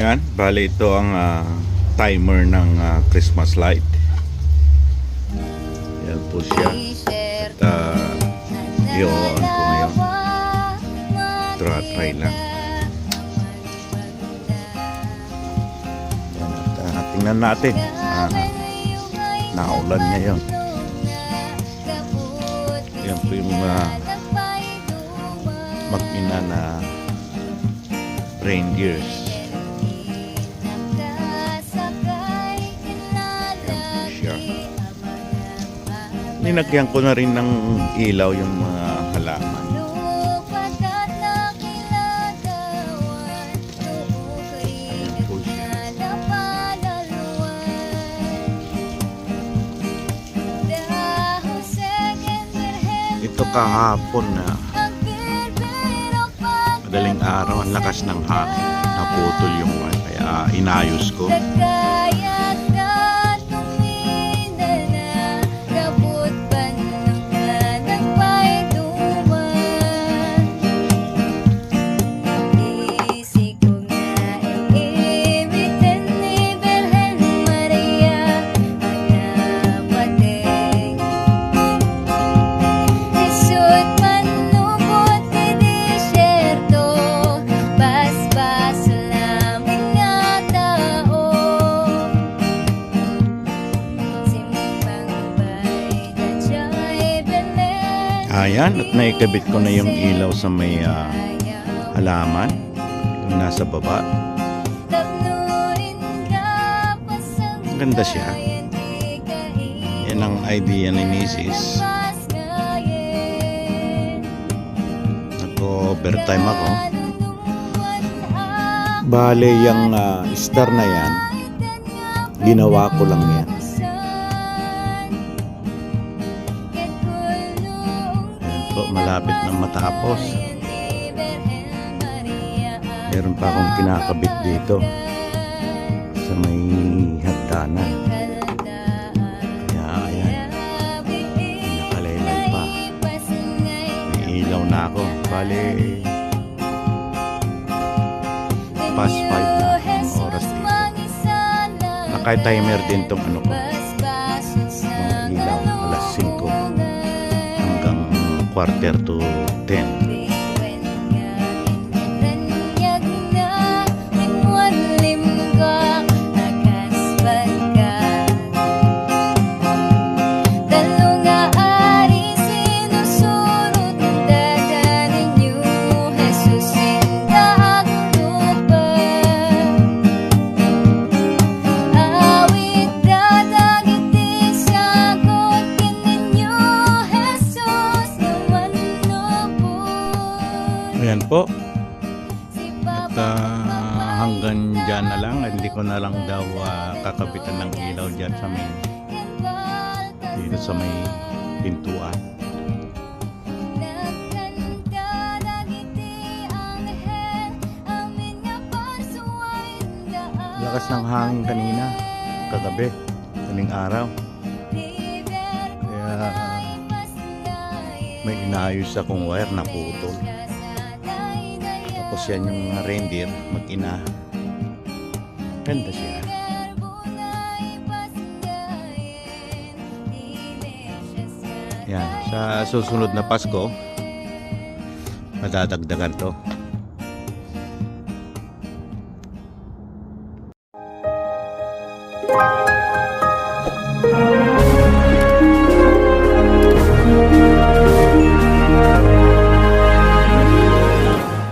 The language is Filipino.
Yan, bali ito ang timer ng Christmas light. Yan po siya. At i-on ko ngayon. Try lang. Yan, at tingnan natin. Naulan ngayon. Yan po yung mag-ina na reindeers. Ninagyan ko na rin ng ilaw yung mga halaman. Ayan po siya. Ito kahapon na madaling araw, ang lakas ng hangin, naputol yung wire, kaya inayos ko. Ayan, at naikabit ko na yung ilaw sa may halaman yung nasa baba. Ganda siya. Yan ang idea ni Mrs. Nag-overtime ako. Bale, yung star na yan, ginawa ko lang yan. Malapit na matapos. Meron pa akong kinakabit dito sa may hagdanan. Kaya ayan, nakalaylay pa. May ilaw na ako. Bale, past 5 na ang oras dito. Naka-timer din tong ano ko, mga ilaw, alas 5 hanggang 9:45 to 10. Ayan po. At hanggang dyan na lang. Hindi ko na lang daw kakapitan ng ilaw dyan sa may dito sa may pintuan. Lakas ng hangin kanina, kagabi, kaning araw. Kaya may inayos akong wire na putol. Tapos yan yung reindeer, mag-ina. Ganda siya. Yan, sa susunod na Pasko, madadagdagan to.